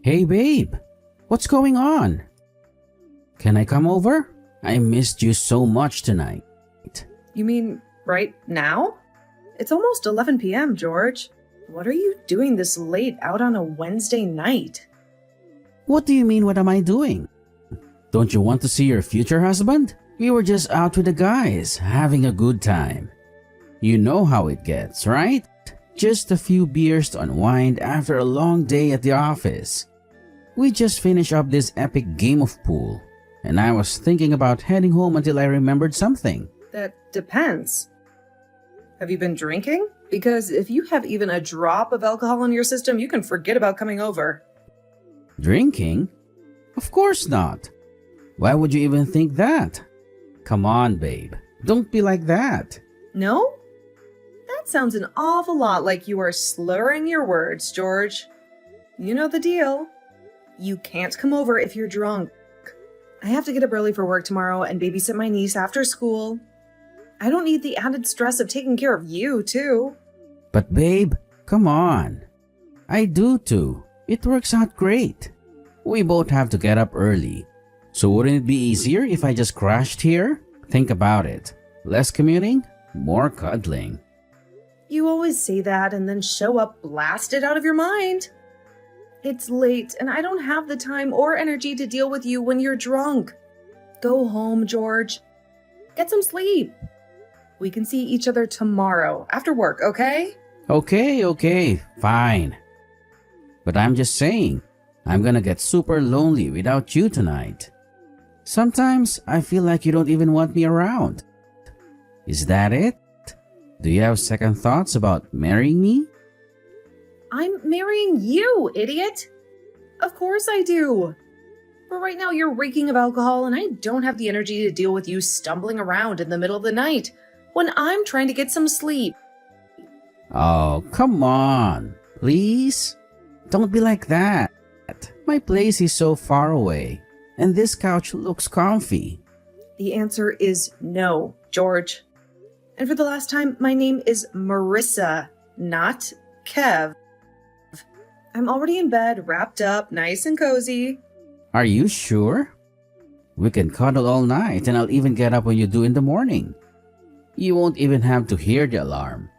Hey babe, what's going on? Can I come over? I missed you so much tonight. You mean right now? It's almost 11 p.m., George. What are you doing this late out on a Wednesday night? What do you mean, what am I doing? Don't you want to see your future husband? We were just out with the guys, having a good time. You know how it gets, right? Just a few beers to unwind after a long day at the office. We just finished up this epic game of pool, and I was thinking about heading home until I remembered something. That depends. Have you been drinking? Because if you have even a drop of alcohol in your system, you can forget about coming over. Drinking? Of course not. Why would you even think that? Come on, babe. Don't be like that. No? That sounds an awful lot like you are slurring your words, George. You know the deal. You can't come over if you're drunk. I have to get up early for work tomorrow and babysit my niece after school. I don't need the added stress of taking care of you, too. But babe, come on. I do too. It works out great. We both have to get up early. So wouldn't it be easier if I just crashed here? Think about it. Less commuting, more cuddling. You always say that and then show up blasted out of your mind. It's late and I don't have the time or energy to deal with you when you're drunk. Go home, George. Get some sleep. We can see each other tomorrow after work, okay? Okay, fine. But I'm just saying, I'm gonna get super lonely without you tonight. Sometimes I feel like you don't even want me around. Is that it? Do you have second thoughts about marrying me? I'm marrying you, idiot. Of course I do. But right now you're reeking of alcohol and I don't have the energy to deal with you stumbling around in the middle of the night when I'm trying to get some sleep. Oh, come on. Please? Don't be like that. My place is so far away, and this couch looks comfy. The answer is no, George. And for the last time, my name is Marissa, not Kev. I'm already in bed, wrapped up, nice and cozy. Are you sure? We can cuddle all night, and I'll even get up when you do in the morning. You won't even have to hear the alarm.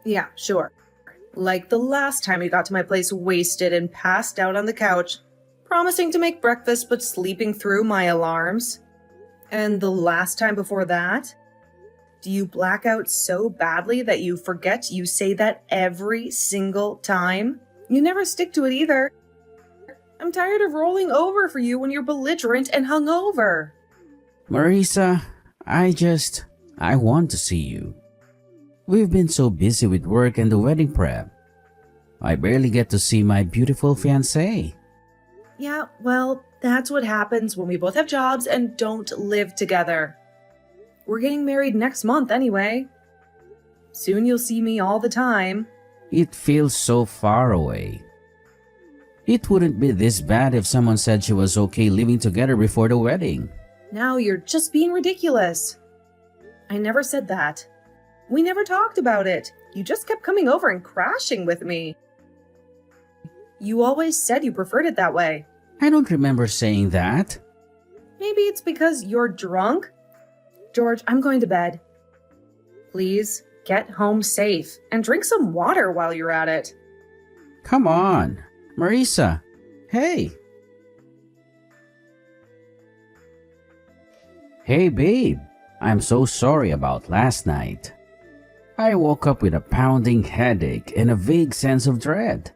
Yeah, sure. Like the last time you got to my place wasted and passed out on the couch, promising to make breakfast but sleeping through my alarms. And the last time before that? Do you black out so badly that you forget you say that every single time? You never stick to it either. I'm tired of rolling over for you when you're belligerent and hungover. Marisa, I want to see you. We've been so busy with work and the wedding prep. I barely get to see my beautiful fiancé. Yeah, well, that's what happens when we both have jobs and don't live together. We're getting married next month anyway. Soon you'll see me all the time. It feels so far away. It wouldn't be this bad if someone said she was okay living together before the wedding. Now you're just being ridiculous. I never said that. We never talked about it. You just kept coming over and crashing with me. You always said you preferred it that way. I don't remember saying that. Maybe it's because you're drunk? George, I'm going to bed. Please get home safe and drink some water while you're at it. Come on, Marisa. Hey. Hey, babe. I'm so sorry about last night. I woke up with a pounding headache and a vague sense of dread.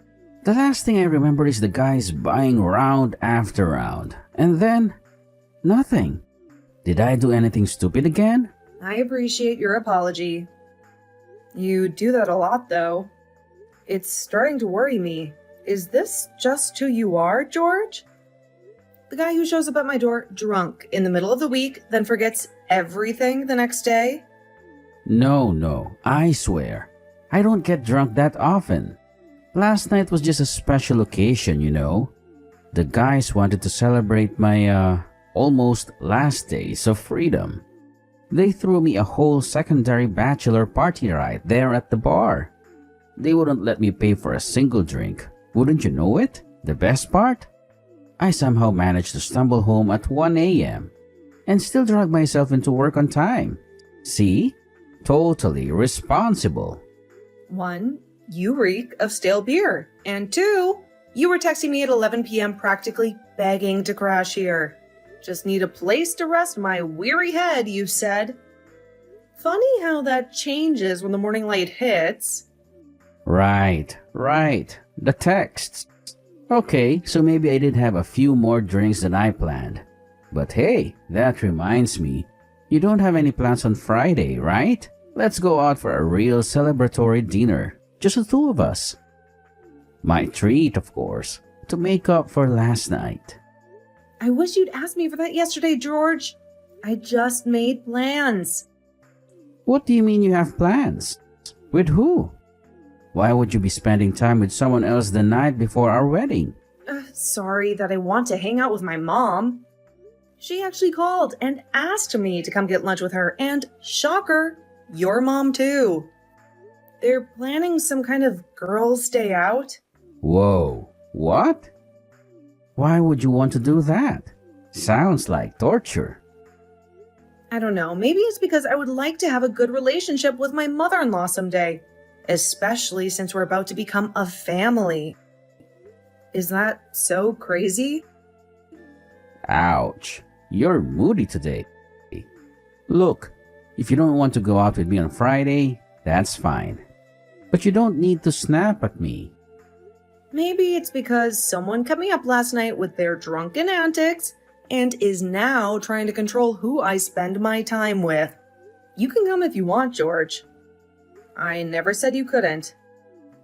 The last thing I remember is the guys buying round after round, and then nothing. Did I do anything stupid again? I appreciate your apology. You do that a lot, though. It's starting to worry me. Is this just who you are, George? The guy who shows up at my door drunk in the middle of the week, then forgets everything the next day? No, I swear. I don't get drunk that often. Last night was just a special occasion, you know. The guys wanted to celebrate my, almost last days of freedom. They threw me a whole secondary bachelor party right there at the bar. They wouldn't let me pay for a single drink. Wouldn't you know it? The best part? I somehow managed to stumble home at 1 a.m. and still drag myself into work on time. See? Totally responsible. 1, you reek of stale beer. And 2, you were texting me at 11 p.m. practically begging to crash here. Just need a place to rest my weary head, you said. Funny how that changes when the morning light hits. Right. The texts. Okay, so maybe I did have a few more drinks than I planned. But hey, that reminds me, you don't have any plans on Friday, right? Let's go out for a real celebratory dinner, just the two of us. My treat, of course, to make up for last night. I wish you'd asked me for that yesterday, George. I just made plans. What do you mean you have plans? With who? Why would you be spending time with someone else the night before our wedding? Sorry that I want to hang out with my mom. She actually called and asked me to come get lunch with her, and shocker, your mom too. They're planning some kind of girls' day out. Whoa, what? Why would you want to do that? Sounds like torture. I don't know, maybe it's because I would like to have a good relationship with my mother-in-law someday, especially since we're about to become a family. Is that so crazy? Ouch, you're moody today. Look, if you don't want to go out with me on Friday, that's fine. But you don't need to snap at me. Maybe it's because someone cut me up last night with their drunken antics and is now trying to control who I spend my time with. You can come if you want, George. I never said you couldn't.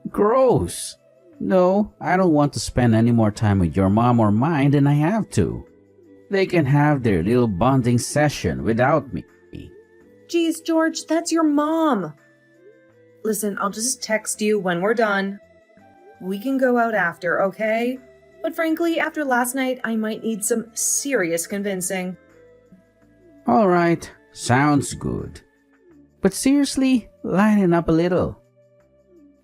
Gross. No, I don't want to spend any more time with your mom or mine than I have to. They can have their little bonding session without me. Geez, George, that's your mom. Listen, I'll just text you when we're done. We can go out after, okay? But frankly, after last night, I might need some serious convincing. All right, sounds good. But seriously, lighten up a little.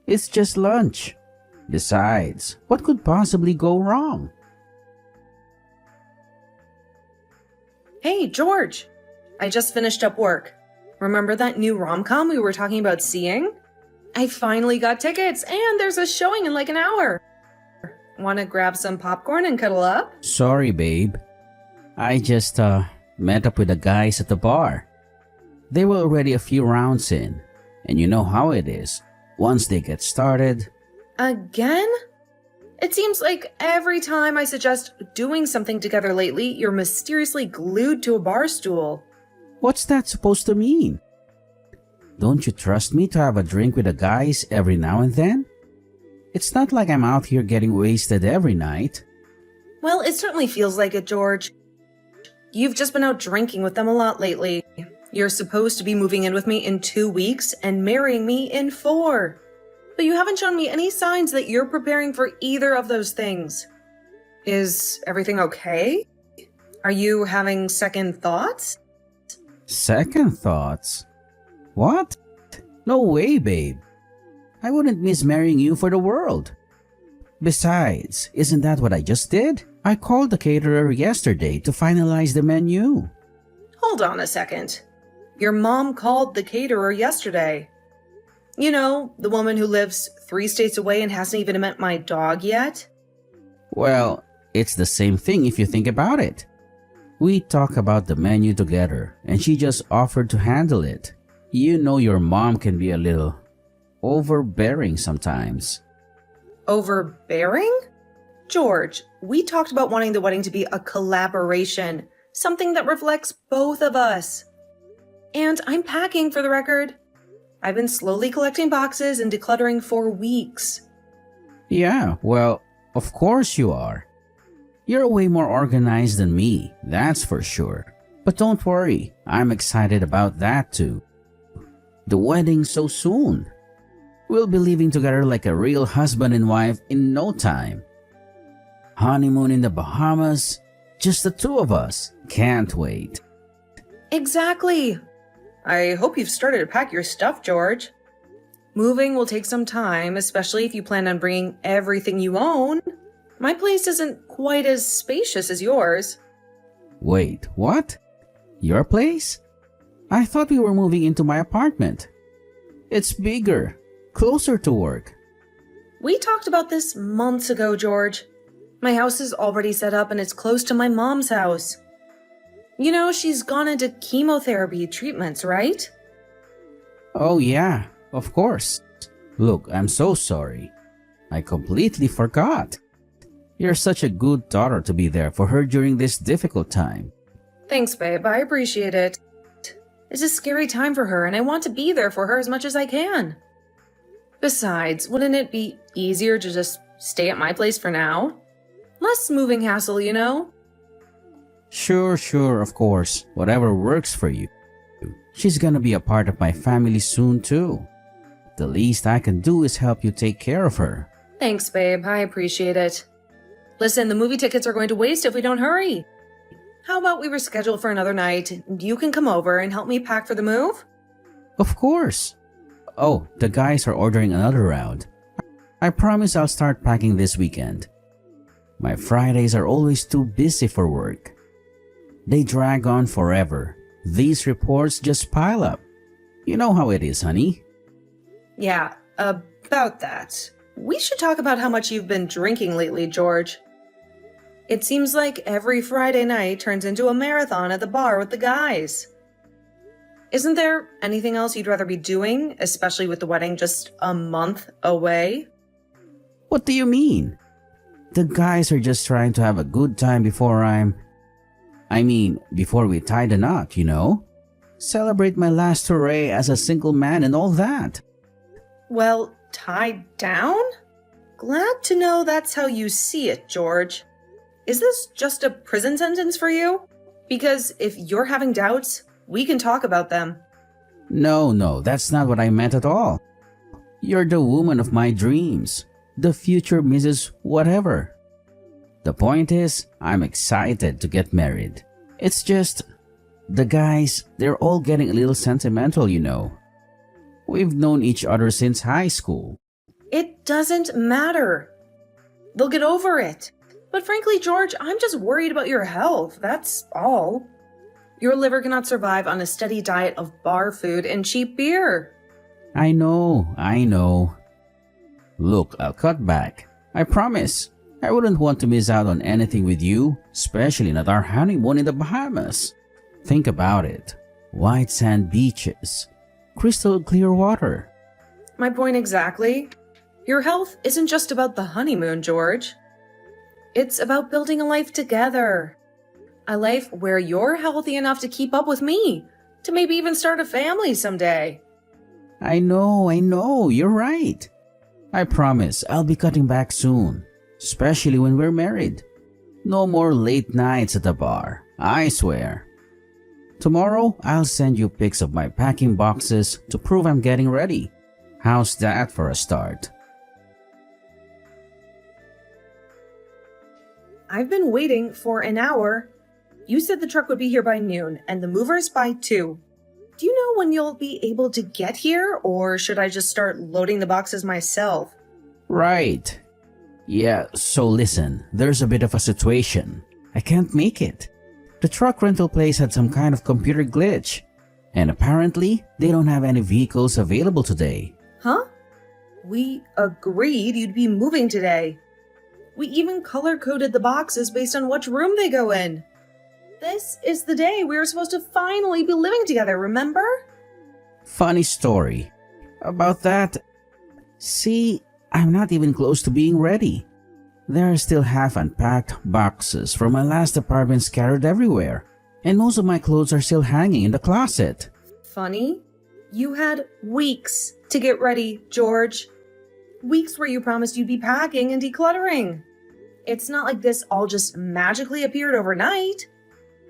It's just lunch. Besides, what could possibly go wrong? Hey, George! I just finished up work. Remember that new rom-com we were talking about seeing? I finally got tickets, and there's a showing in like an hour. Want to grab some popcorn and cuddle up? Sorry, babe. I just met up with the guys at the bar. They were already a few rounds in, and you know how it is. Once they get started... Again? It seems like every time I suggest doing something together lately, you're mysteriously glued to a bar stool. What's that supposed to mean? Don't you trust me to have a drink with the guys every now and then? It's not like I'm out here getting wasted every night. Well, it certainly feels like it, George. You've just been out drinking with them a lot lately. You're supposed to be moving in with me in 2 weeks and marrying me in 4. But you haven't shown me any signs that you're preparing for either of those things. Is everything okay? Are you having second thoughts? Second thoughts? What? No way, babe. I wouldn't miss marrying you for the world. Besides, isn't that what I just did? I called the caterer yesterday to finalize the menu. Hold on a second. Your mom called the caterer yesterday. You know, the woman who lives 3 states away and hasn't even met my dog yet? Well, it's the same thing if you think about it. We talk about the menu together, and she just offered to handle it. You know your mom can be a little overbearing sometimes. Overbearing? George, we talked about wanting the wedding to be a collaboration, something that reflects both of us. And I'm packing, for the record. I've been slowly collecting boxes and decluttering for weeks. Yeah, well, of course you are. You're way more organized than me, that's for sure. But don't worry, I'm excited about that too. The wedding so soon. We'll be living together like a real husband and wife in no time. Honeymoon in the Bahamas, just the two of us. Can't wait. Exactly. I hope you've started to pack your stuff, George. Moving will take some time, especially if you plan on bringing everything you own. My place isn't quite as spacious as yours. Wait, what? Your place? I thought we were moving into my apartment. It's bigger, closer to work. We talked about this months ago, George. My house is already set up and it's close to my mom's house. You know, she's gone into chemotherapy treatments, right? Oh yeah, of course. Look, I'm so sorry. I completely forgot. You're such a good daughter to be there for her during this difficult time. Thanks, babe. I appreciate it. It's a scary time for her, and I want to be there for her as much as I can. Besides, wouldn't it be easier to just stay at my place for now? Less moving hassle, you know? Sure, of course. Whatever works for you. She's gonna be a part of my family soon too. The least I can do is help you take care of her. Thanks, babe. I appreciate it. Listen, the movie tickets are going to waste if we don't hurry. How about we reschedule for another night? You can come over and help me pack for the move? Of course. Oh, the guys are ordering another round. I promise I'll start packing this weekend. My Fridays are always too busy for work. They drag on forever. These reports just pile up. You know how it is, honey. Yeah, about that. We should talk about how much you've been drinking lately, George. It seems like every Friday night turns into a marathon at the bar with the guys. Isn't there anything else you'd rather be doing, especially with the wedding just a month away? What do you mean? The guys are just trying to have a good time before before we tie the knot, you know? Celebrate my last hooray as a single man and all that. Well, tied down? Glad to know that's how you see it, George. Is this just a prison sentence for you? Because if you're having doubts, we can talk about them. No, that's not what I meant at all. You're the woman of my dreams. The future Mrs. Whatever. The point is, I'm excited to get married. It's just, the guys, they're all getting a little sentimental, you know. We've known each other since high school. It doesn't matter. They'll get over it. But frankly, George, I'm just worried about your health, that's all. Your liver cannot survive on a steady diet of bar food and cheap beer. I know. Look, I'll cut back. I promise. I wouldn't want to miss out on anything with you, especially not our honeymoon in the Bahamas. Think about it. White sand beaches, crystal clear water. My point exactly. Your health isn't just about the honeymoon, George. It's about building a life together. A life where you're healthy enough to keep up with me, to maybe even start a family someday. I know, you're right. I promise I'll be cutting back soon, especially when we're married. No more late nights at the bar, I swear. Tomorrow, I'll send you pics of my packing boxes to prove I'm getting ready. How's that for a start? I've been waiting for an hour. You said the truck would be here by noon and the movers by 2. Do you know when you'll be able to get here, or should I just start loading the boxes myself? Right. Yeah, so listen, there's a bit of a situation. I can't make it. The truck rental place had some kind of computer glitch, and apparently they don't have any vehicles available today. Huh? We agreed you'd be moving today. We even color-coded the boxes based on which room they go in. This is the day we were supposed to finally be living together, remember? Funny story. About that, see, I'm not even close to being ready. There are still half unpacked boxes from my last apartment scattered everywhere, and most of my clothes are still hanging in the closet. Funny? You had weeks to get ready, George. Weeks where you promised you'd be packing and decluttering. It's not like this all just magically appeared overnight.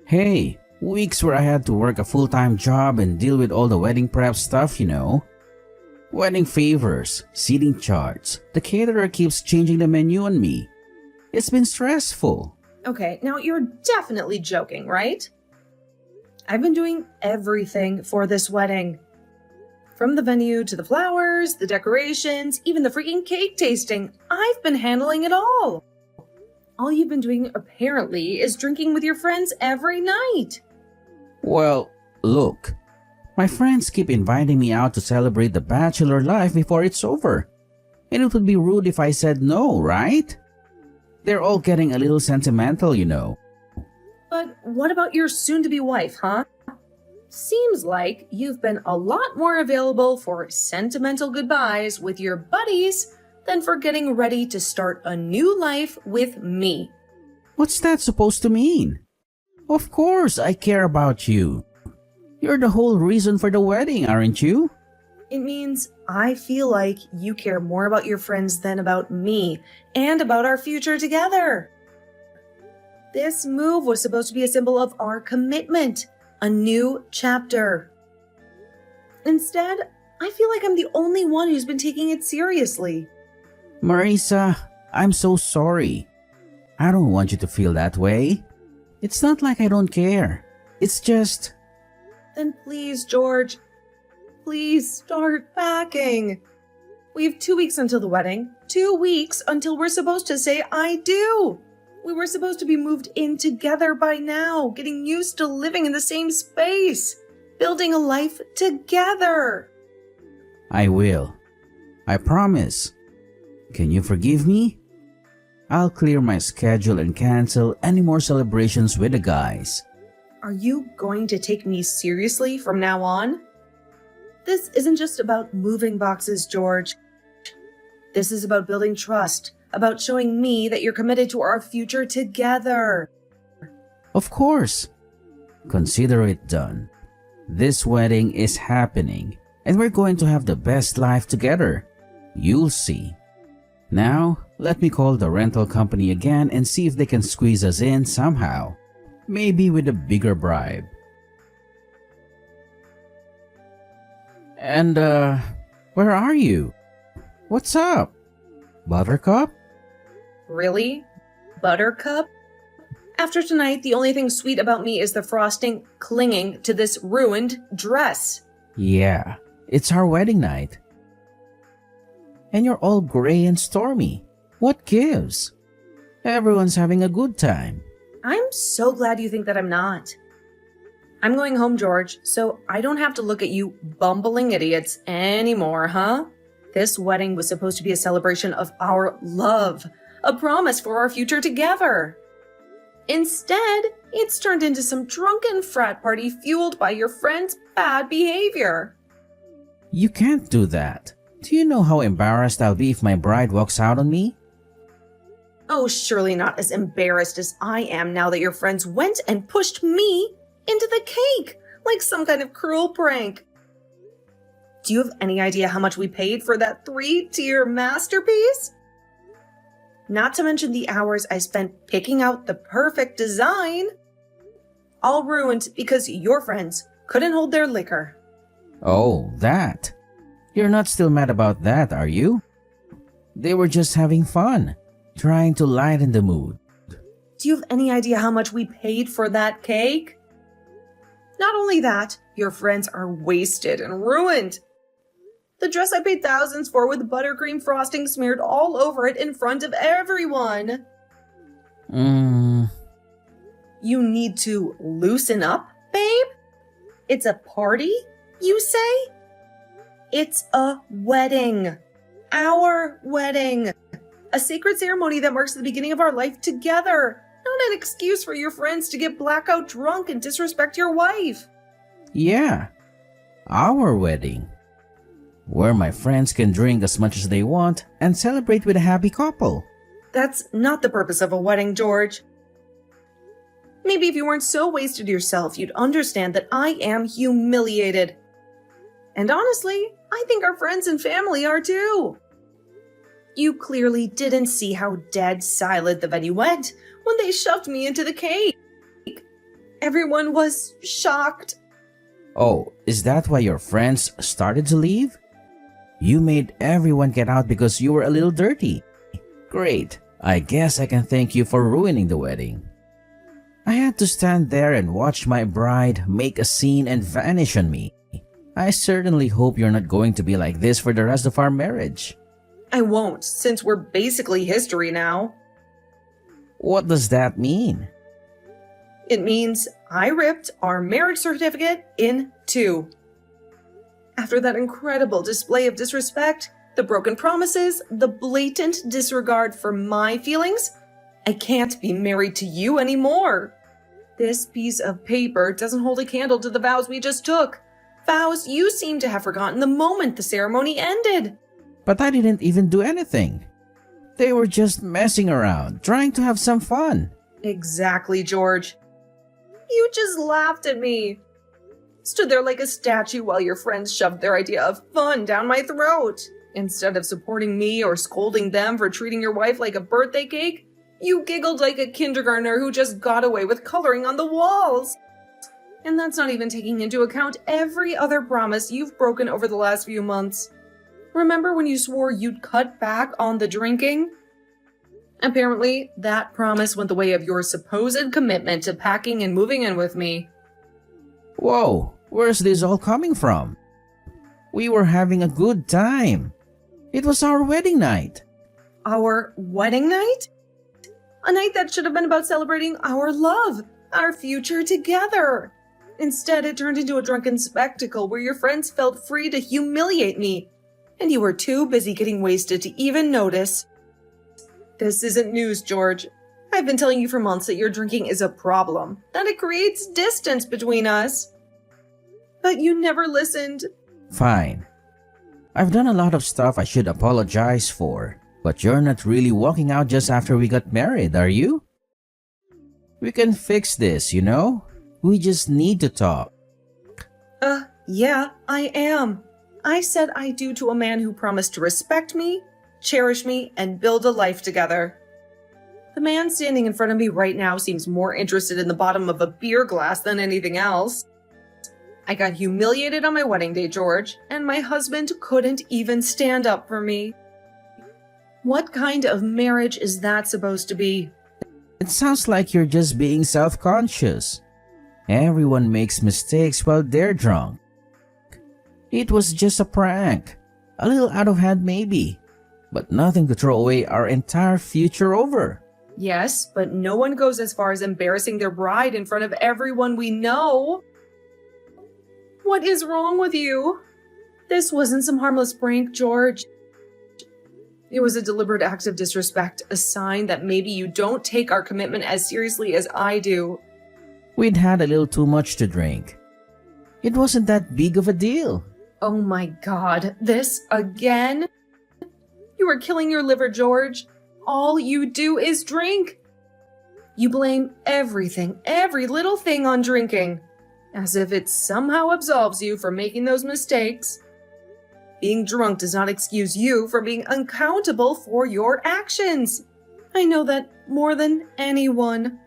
Hey, weeks where I had to work a full-time job and deal with all the wedding prep stuff, you know. Wedding favors, seating charts, the caterer keeps changing the menu on me. It's been stressful. Okay, now you're definitely joking, right? I've been doing everything for this wedding. From the venue to the flowers, the decorations, even the freaking cake tasting, I've been handling it all. All you've been doing, apparently, is drinking with your friends every night. Well, look, my friends keep inviting me out to celebrate the bachelor life before it's over. And it would be rude if I said no, right? They're all getting a little sentimental, you know. But what about your soon-to-be wife, huh? Seems like you've been a lot more available for sentimental goodbyes with your buddies than for getting ready to start a new life with me. What's that supposed to mean? Of course I care about you. You're the whole reason for the wedding, aren't you? It means I feel like you care more about your friends than about me and about our future together. This move was supposed to be a symbol of our commitment, a new chapter. Instead, I feel like I'm the only one who's been taking it seriously. Marisa, I'm so sorry. I don't want you to feel that way. It's not like I don't care. It's just... Then please, George, please start packing. We have 2 weeks until the wedding. 2 weeks until we're supposed to say I do. We were supposed to be moved in together by now, getting used to living in the same space, building a life together. I will. I promise. Can you forgive me? I'll clear my schedule and cancel any more celebrations with the guys. Are you going to take me seriously from now on? This isn't just about moving boxes, George. This is about building trust, about showing me that you're committed to our future together. Of course. Consider it done. This wedding is happening, and we're going to have the best life together. You'll see. Now, let me call the rental company again and see if they can squeeze us in somehow. Maybe with a bigger bribe. And, where are you? What's up? Buttercup? Really? Buttercup? After tonight, the only thing sweet about me is the frosting clinging to this ruined dress. Yeah, it's our wedding night. And you're all gray and stormy. What gives? Everyone's having a good time. I'm so glad you think that I'm not. I'm going home, George, so I don't have to look at you bumbling idiots anymore, huh? This wedding was supposed to be a celebration of our love, a promise for our future together. Instead, it's turned into some drunken frat party fueled by your friend's bad behavior. You can't do that. Do you know how embarrassed I'll be if my bride walks out on me? Oh, surely not as embarrassed as I am now that your friends went and pushed me into the cake like some kind of cruel prank. Do you have any idea how much we paid for that 3-tier masterpiece? Not to mention the hours I spent picking out the perfect design. All ruined because your friends couldn't hold their liquor. Oh, that. You're not still mad about that, are you? They were just having fun, trying to lighten the mood. Do you have any idea how much we paid for that cake? Not only that, your friends are wasted and ruined. The dress I paid thousands for with buttercream frosting smeared all over it in front of everyone. You need to loosen up, babe? It's a party, you say? It's a wedding. Our wedding. A sacred ceremony that marks the beginning of our life together. Not an excuse for your friends to get blackout drunk and disrespect your wife. Yeah, our wedding. Where my friends can drink as much as they want and celebrate with a happy couple. That's not the purpose of a wedding, George. Maybe if you weren't so wasted yourself, you'd understand that I am humiliated. And honestly, I think our friends and family are too. You clearly didn't see how dead silent the venue went when they shoved me into the cake. Everyone was shocked. Oh, is that why your friends started to leave? You made everyone get out because you were a little dirty. Great. I guess I can thank you for ruining the wedding. I had to stand there and watch my bride make a scene and vanish on me. I certainly hope you're not going to be like this for the rest of our marriage. I won't, since we're basically history now. What does that mean? It means I ripped our marriage certificate in two. After that incredible display of disrespect, the broken promises, the blatant disregard for my feelings, I can't be married to you anymore. This piece of paper doesn't hold a candle to the vows we just took. Vows you seem to have forgotten the moment the ceremony ended. But I didn't even do anything. They were just messing around, trying to have some fun. Exactly, George. You just laughed at me. Stood there like a statue while your friends shoved their idea of fun down my throat. Instead of supporting me or scolding them for treating your wife like a birthday cake, you giggled like a kindergartner who just got away with coloring on the walls. And that's not even taking into account every other promise you've broken over the last few months. Remember when you swore you'd cut back on the drinking? Apparently, that promise went the way of your supposed commitment to packing and moving in with me. Whoa, where's this all coming from? We were having a good time. It was our wedding night. Our wedding night? A night that should have been about celebrating our love, our future together. Instead, it turned into a drunken spectacle where your friends felt free to humiliate me, and you were too busy getting wasted to even notice. This isn't news, George. I've been telling you for months that your drinking is a problem, that it creates distance between us. But you never listened. Fine. I've done a lot of stuff I should apologize for, but you're not really walking out just after we got married, are you? We can fix this, you know? We just need to talk. Yeah, I am. I said I do to a man who promised to respect me, cherish me, and build a life together. The man standing in front of me right now seems more interested in the bottom of a beer glass than anything else. I got humiliated on my wedding day, George, and my husband couldn't even stand up for me. What kind of marriage is that supposed to be? It sounds like you're just being self-conscious. Everyone makes mistakes while they're drunk. It was just a prank. A little out of hand maybe, but nothing to throw away our entire future over. Yes, but no one goes as far as embarrassing their bride in front of everyone we know. What is wrong with you? This wasn't some harmless prank, George. It was a deliberate act of disrespect, a sign that maybe you don't take our commitment as seriously as I do. We'd had a little too much to drink. It wasn't that big of a deal. Oh my God, this again? You are killing your liver, George. All you do is drink. You blame everything, every little thing on drinking, as if it somehow absolves you for making those mistakes. Being drunk does not excuse you from being accountable for your actions. I know that more than anyone.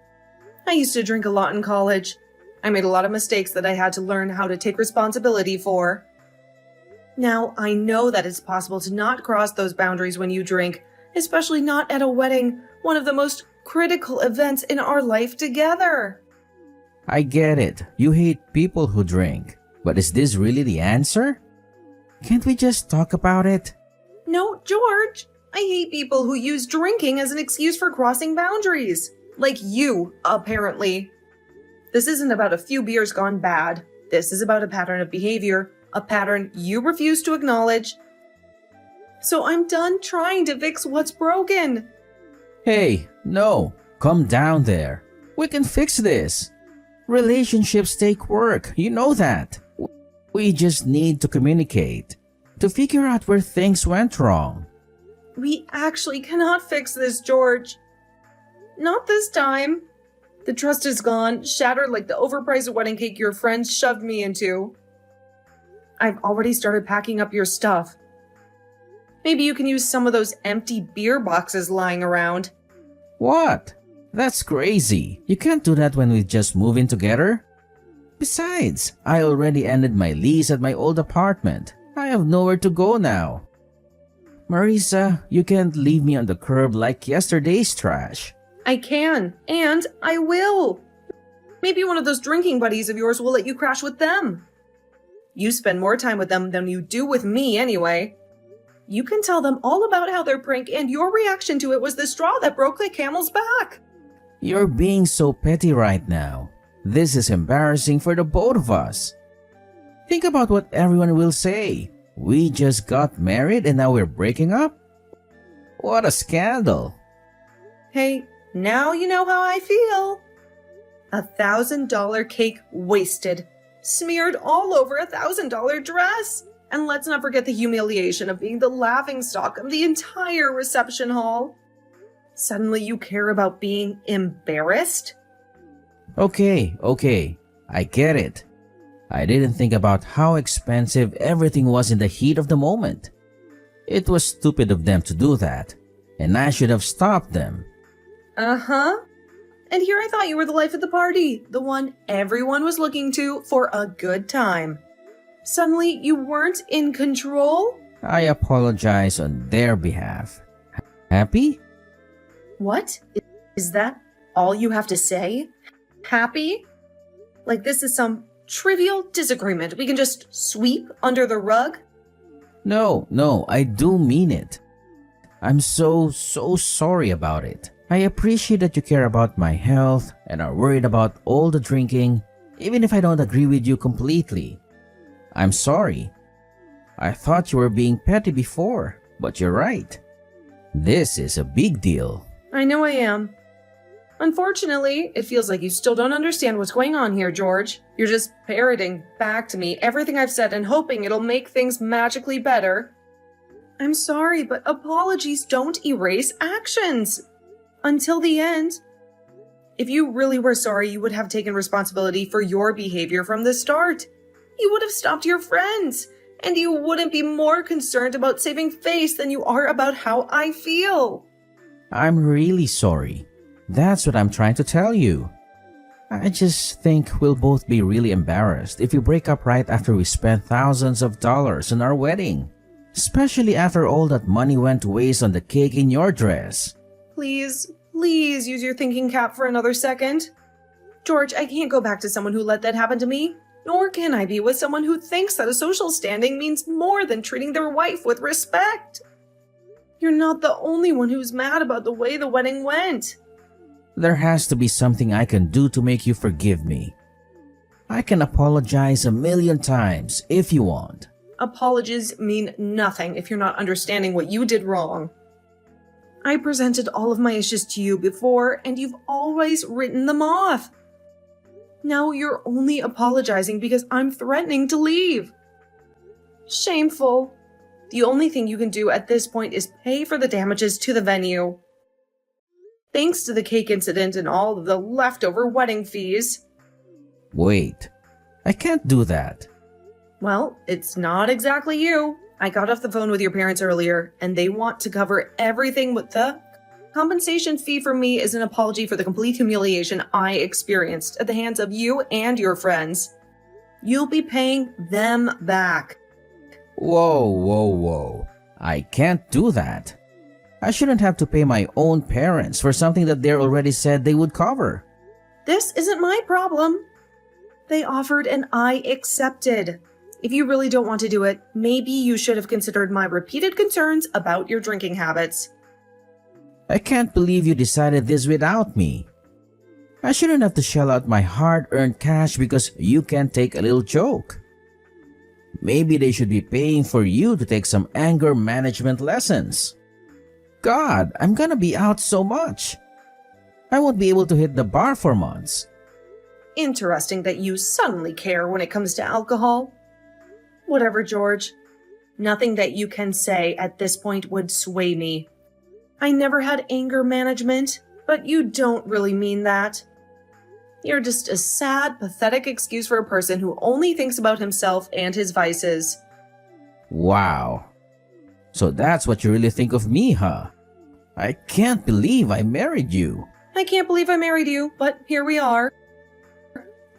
I used to drink a lot in college. I made a lot of mistakes that I had to learn how to take responsibility for. Now, I know that it's possible to not cross those boundaries when you drink, especially not at a wedding, one of the most critical events in our life together. I get it. You hate people who drink. But is this really the answer? Can't we just talk about it? No, George. I hate people who use drinking as an excuse for crossing boundaries. Like you, apparently. This isn't about a few beers gone bad. This is about a pattern of behavior, a pattern you refuse to acknowledge. So I'm done trying to fix what's broken. Hey, no. Calm down there. We can fix this. Relationships take work, you know that. We just need to communicate, to figure out where things went wrong. We actually cannot fix this, George. Not this time. The trust is gone, shattered like the overpriced wedding cake your friends shoved me into. I've already started packing up your stuff. Maybe you can use some of those empty beer boxes lying around. What? That's crazy. You can't do that when we just move in together. Besides, I already ended my lease at my old apartment. I have nowhere to go now. Marisa, you can't leave me on the curb like yesterday's trash. I can, and I will. Maybe one of those drinking buddies of yours will let you crash with them. You spend more time with them than you do with me anyway. You can tell them all about how their prank and your reaction to it was the straw that broke the camel's back. You're being so petty right now. This is embarrassing for the both of us. Think about what everyone will say. We just got married and now we're breaking up? What a scandal. Hey, now you know how I feel. $1,000 cake wasted, smeared all over $1,000 dress. And let's not forget the humiliation of being the laughingstock of the entire reception hall. Suddenly you care about being embarrassed? Okay, I get it. I didn't think about how expensive everything was in the heat of the moment. It was stupid of them to do that, and I should have stopped them. Uh-huh. And here I thought you were the life of the party, the one everyone was looking to for a good time. Suddenly you weren't in control? I apologize on their behalf. Happy? What? Is that all you have to say? Happy? Like this is some trivial disagreement we can just sweep under the rug? No, I do mean it. I'm so sorry about it. I appreciate that you care about my health and are worried about all the drinking, even if I don't agree with you completely. I'm sorry. I thought you were being petty before, but you're right. This is a big deal. I know I am. Unfortunately, it feels like you still don't understand what's going on here, George. You're just parroting back to me everything I've said and hoping it'll make things magically better. I'm sorry, but apologies don't erase actions. Until the end. If you really were sorry, you would have taken responsibility for your behavior from the start. You would have stopped your friends, and you wouldn't be more concerned about saving face than you are about how I feel. I'm really sorry. That's what I'm trying to tell you. I just think we'll both be really embarrassed if we break up right after we spent thousands of dollars on our wedding. Especially after all that money went to waste on the cake in your dress. Please use your thinking cap for another second. George, I can't go back to someone who let that happen to me. Nor can I be with someone who thinks that a social standing means more than treating their wife with respect. You're not the only one who's mad about the way the wedding went. There has to be something I can do to make you forgive me. I can apologize 1,000,000 times if you want. Apologies mean nothing if you're not understanding what you did wrong. I presented all of my issues to you before, and you've always written them off. Now you're only apologizing because I'm threatening to leave. Shameful. The only thing you can do at this point is pay for the damages to the venue. Thanks to the cake incident and all of the leftover wedding fees. Wait, I can't do that. Well, it's not exactly you. I got off the phone with your parents earlier, and they want to cover everything with the compensation fee for me is an apology for the complete humiliation I experienced at the hands of you and your friends. You'll be paying them back. Whoa. I can't do that. I shouldn't have to pay my own parents for something that they already said they would cover. This isn't my problem. They offered and I accepted. If you really don't want to do it, maybe you should have considered my repeated concerns about your drinking habits. I can't believe you decided this without me. I shouldn't have to shell out my hard-earned cash because you can't take a little joke. Maybe they should be paying for you to take some anger management lessons. God, I'm gonna be out so much. I won't be able to hit the bar for months. Interesting that you suddenly care when it comes to alcohol. Whatever, George. Nothing that you can say at this point would sway me. I never had anger management, but you don't really mean that. You're just a sad, pathetic excuse for a person who only thinks about himself and his vices. Wow. So that's what you really think of me, huh? I can't believe I married you. I can't believe I married you, but here we are.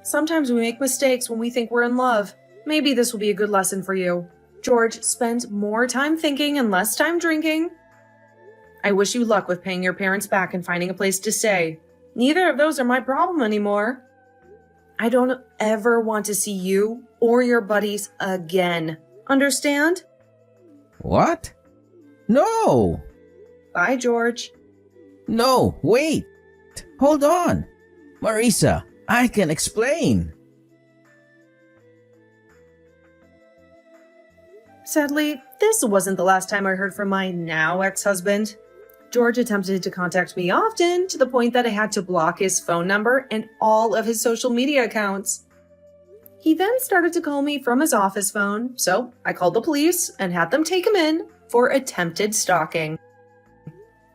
Sometimes we make mistakes when we think we're in love. Maybe this will be a good lesson for you. George, spend more time thinking and less time drinking. I wish you luck with paying your parents back and finding a place to stay. Neither of those are my problem anymore. I don't ever want to see you or your buddies again. Understand? What? No! Bye, George. No, wait! Hold on. Marisa, I can explain. Sadly, this wasn't the last time I heard from my now ex-husband. George attempted to contact me often, to the point that I had to block his phone number and all of his social media accounts. He then started to call me from his office phone, so I called the police and had them take him in for attempted stalking.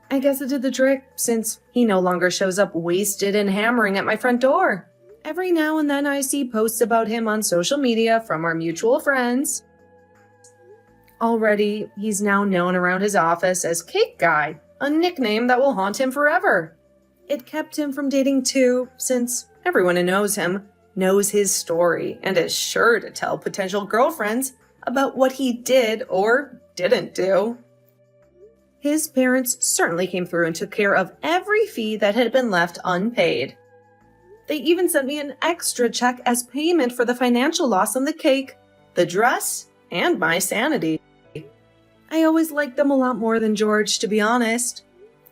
I guess it did the trick, since he no longer shows up wasted and hammering at my front door. Every now and then I see posts about him on social media from our mutual friends. Already, he's now known around his office as Cake Guy, a nickname that will haunt him forever. It kept him from dating too, since everyone who knows him knows his story and is sure to tell potential girlfriends about what he did or didn't do. His parents certainly came through and took care of every fee that had been left unpaid. They even sent me an extra check as payment for the financial loss on the cake, the dress, and my sanity. I always liked them a lot more than George, to be honest.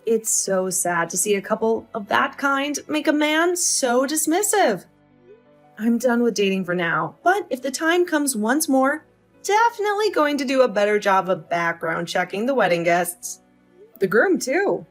It's so sad to see a couple of that kind make a man so dismissive. I'm done with dating for now, but if the time comes once more, definitely going to do a better job of background checking the wedding guests. The groom, too.